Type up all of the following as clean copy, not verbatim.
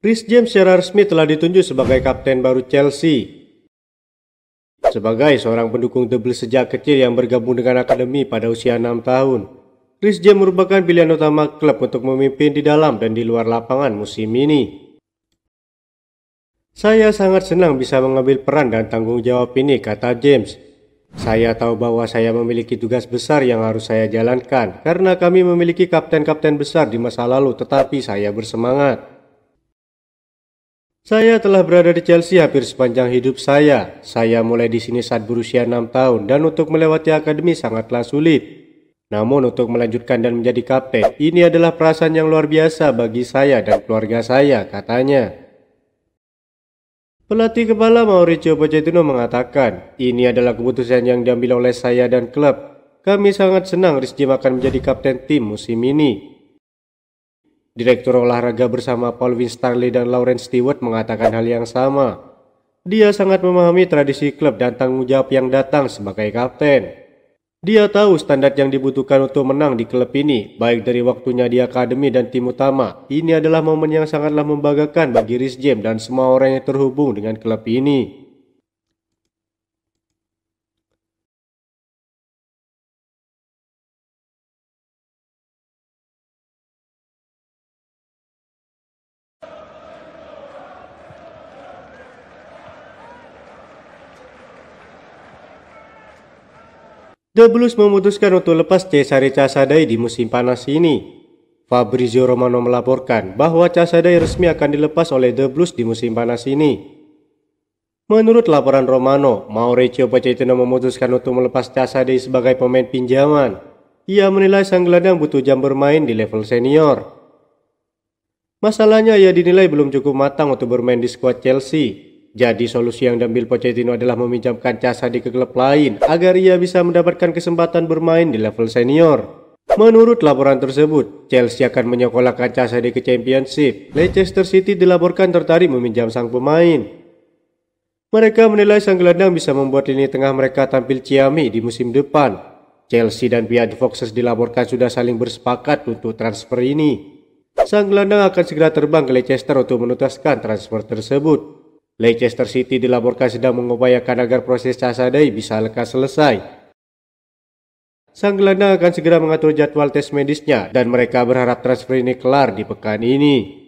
Reece James secara resmi telah ditunjuk sebagai kapten baru Chelsea. Sebagai seorang pendukung The Blues sejak kecil yang bergabung dengan akademi pada usia 6 tahun, Reece James merupakan pilihan utama klub untuk memimpin di dalam dan di luar lapangan musim ini. Saya sangat senang bisa mengambil peran dan tanggung jawab ini, kata James. Saya tahu bahwa saya memiliki tugas besar yang harus saya jalankan karena kami memiliki kapten-kapten besar di masa lalu, tetapi saya bersemangat. Saya telah berada di Chelsea hampir sepanjang hidup saya. Saya mulai di sini saat berusia 6 tahun dan untuk melewati akademi sangatlah sulit. Namun untuk melanjutkan dan menjadi kapten, ini adalah perasaan yang luar biasa bagi saya dan keluarga saya, katanya. Pelatih kepala Mauricio Pochettino mengatakan, ini adalah keputusan yang diambil oleh saya dan klub. Kami sangat senang Reece James akan menjadi kapten tim musim ini. Direktur olahraga bersama Paul Winstanley dan Lawrence Stewart mengatakan hal yang sama. Dia sangat memahami tradisi klub dan tanggung jawab yang datang sebagai kapten. Dia tahu standar yang dibutuhkan untuk menang di klub ini, baik dari waktunya di akademi dan tim utama. Ini adalah momen yang sangatlah membanggakan bagi Reece James dan semua orang yang terhubung dengan klub ini. The Blues memutuskan untuk lepas Cesare Casadei di musim panas ini. Fabrizio Romano melaporkan bahwa Casadei resmi akan dilepas oleh The Blues di musim panas ini. Menurut laporan Romano, Mauricio Pochettino memutuskan untuk melepas Casadei sebagai pemain pinjaman. Ia menilai sang gelandang butuh jam bermain di level senior. Masalahnya ia dinilai belum cukup matang untuk bermain di skuad Chelsea. Jadi solusi yang diambil Pochettino adalah meminjamkan Casadei ke klub lain agar ia bisa mendapatkan kesempatan bermain di level senior. Menurut laporan tersebut, Chelsea akan menyekolahkan Casadei ke Championship. Leicester City dilaporkan tertarik meminjam sang pemain. Mereka menilai sang gelandang bisa membuat lini tengah mereka tampil ciamik di musim depan. Chelsea dan pihak The Foxes dilaporkan sudah saling bersepakat untuk transfer ini. Sang gelandang akan segera terbang ke Leicester untuk menuntaskan transfer tersebut. Leicester City dilaporkan sedang mengupayakan agar proses Casadei bisa lekas selesai. Sang gelandang akan segera mengatur jadwal tes medisnya dan mereka berharap transfer ini kelar di pekan ini.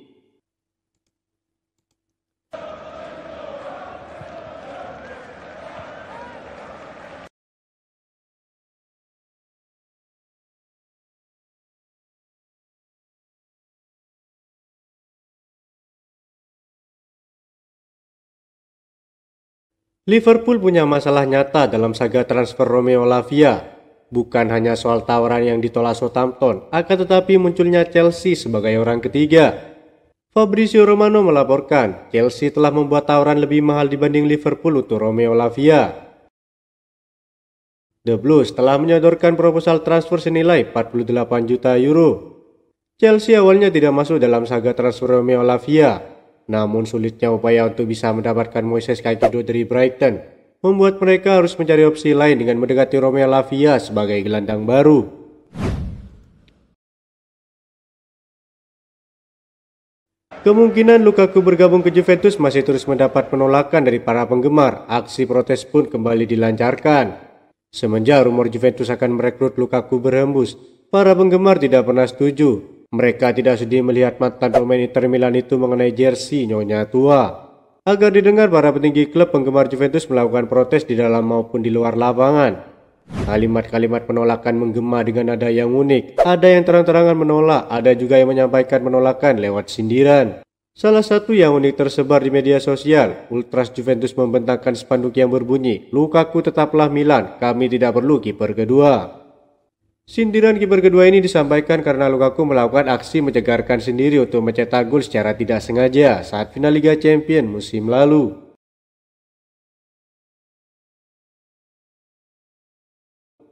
Liverpool punya masalah nyata dalam saga transfer Romeo Lavia. Bukan hanya soal tawaran yang ditolak Southampton, akan tetapi munculnya Chelsea sebagai orang ketiga. Fabrizio Romano melaporkan, Chelsea telah membuat tawaran lebih mahal dibanding Liverpool untuk Romeo Lavia. The Blues telah menyodorkan proposal transfer senilai 48 juta euro. Chelsea awalnya tidak masuk dalam saga transfer Romeo Lavia. Namun sulitnya upaya untuk bisa mendapatkan Moises Caicedo dari Brighton membuat mereka harus mencari opsi lain dengan mendekati Romeo Lavia sebagai gelandang baru. Kemungkinan Lukaku bergabung ke Juventus masih terus mendapat penolakan dari para penggemar. Aksi protes pun kembali dilancarkan. Semenjak rumor Juventus akan merekrut Lukaku berhembus, para penggemar tidak pernah setuju. Mereka tidak sedih melihat mantan pemain Inter Milan itu mengenai jersey nyonya tua. Agar didengar, para petinggi klub penggemar Juventus melakukan protes di dalam maupun di luar lapangan. Kalimat-kalimat penolakan menggema dengan nada yang unik. Ada yang terang-terangan menolak, ada juga yang menyampaikan penolakan lewat sindiran. Salah satu yang unik tersebar di media sosial, Ultras Juventus membentangkan spanduk yang berbunyi, "Lukaku tetaplah Milan, kami tidak perlu kiper kedua." Sindiran kiper kedua ini disampaikan karena Lukaku melakukan aksi mencegarkan sendiri untuk mencetak gol secara tidak sengaja saat final Liga Champions musim lalu.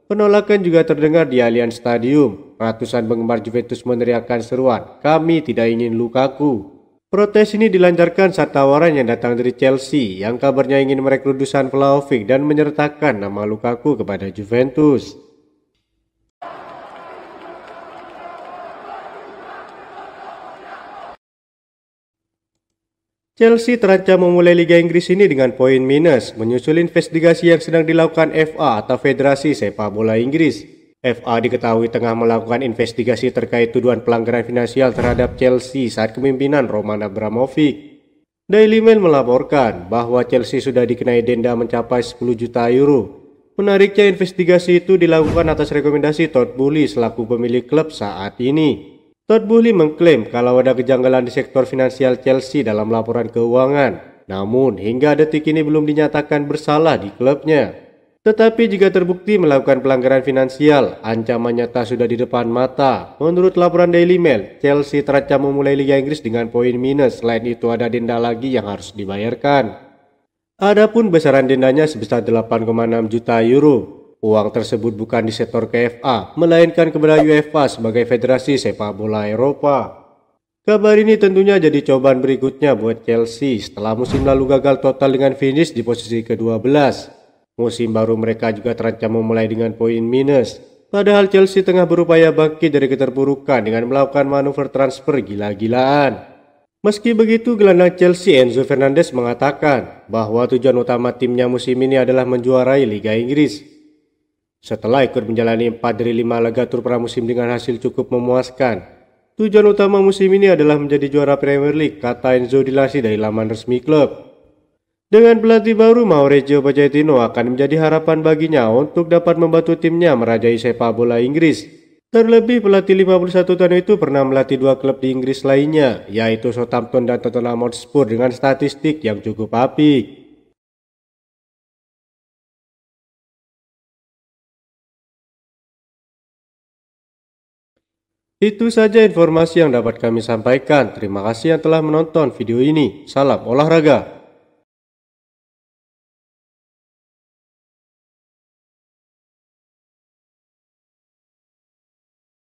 Penolakan juga terdengar di Allianz Stadium. Ratusan penggemar Juventus meneriakkan seruan, "Kami tidak ingin Lukaku." Protes ini dilancarkan saat tawaran yang datang dari Chelsea yang kabarnya ingin merekrut Dusan Vlahovic dan menyertakan nama Lukaku kepada Juventus. Chelsea terancam memulai Liga Inggris ini dengan poin minus, menyusul investigasi yang sedang dilakukan FA atau Federasi Sepak Bola Inggris. FA diketahui tengah melakukan investigasi terkait tuduhan pelanggaran finansial terhadap Chelsea saat kepemimpinan Roman Abramovich. Daily Mail melaporkan bahwa Chelsea sudah dikenai denda mencapai 10 juta euro. Menariknya, investigasi itu dilakukan atas rekomendasi Todd Boehly selaku pemilik klub saat ini. Todd Boehly mengklaim kalau ada kejanggalan di sektor finansial Chelsea dalam laporan keuangan, namun hingga detik ini belum dinyatakan bersalah di klubnya. Tetapi jika terbukti melakukan pelanggaran finansial, ancaman nyata sudah di depan mata. Menurut laporan Daily Mail, Chelsea terancam memulai Liga Inggris dengan poin minus, selain itu ada denda lagi yang harus dibayarkan. Adapun besaran dendanya sebesar 8,6 juta euro. Uang tersebut bukan disetor ke FA, melainkan kepada UEFA sebagai Federasi Sepak Bola Eropa. Kabar ini tentunya jadi cobaan berikutnya buat Chelsea setelah musim lalu gagal total dengan finish di posisi ke-12. Musim baru mereka juga terancam memulai dengan poin minus. Padahal Chelsea tengah berupaya bangkit dari keterpurukan dengan melakukan manuver transfer gila-gilaan. Meski begitu, gelandang Chelsea Enzo Fernandez mengatakan bahwa tujuan utama timnya musim ini adalah menjuarai Liga Inggris. Setelah ikut menjalani 4 dari 5 laga tur pramusim dengan hasil cukup memuaskan, tujuan utama musim ini adalah menjadi juara Premier League, kata Enzo dilansir dari laman resmi klub. Dengan pelatih baru, Mauricio Pochettino akan menjadi harapan baginya untuk dapat membantu timnya merajai sepak bola Inggris. Terlebih pelatih 51 tahun itu pernah melatih 2 klub di Inggris lainnya, yaitu Southampton dan Tottenham Hotspur dengan statistik yang cukup apik. Itu saja informasi yang dapat kami sampaikan. Terima kasih yang telah menonton video ini. Salam olahraga.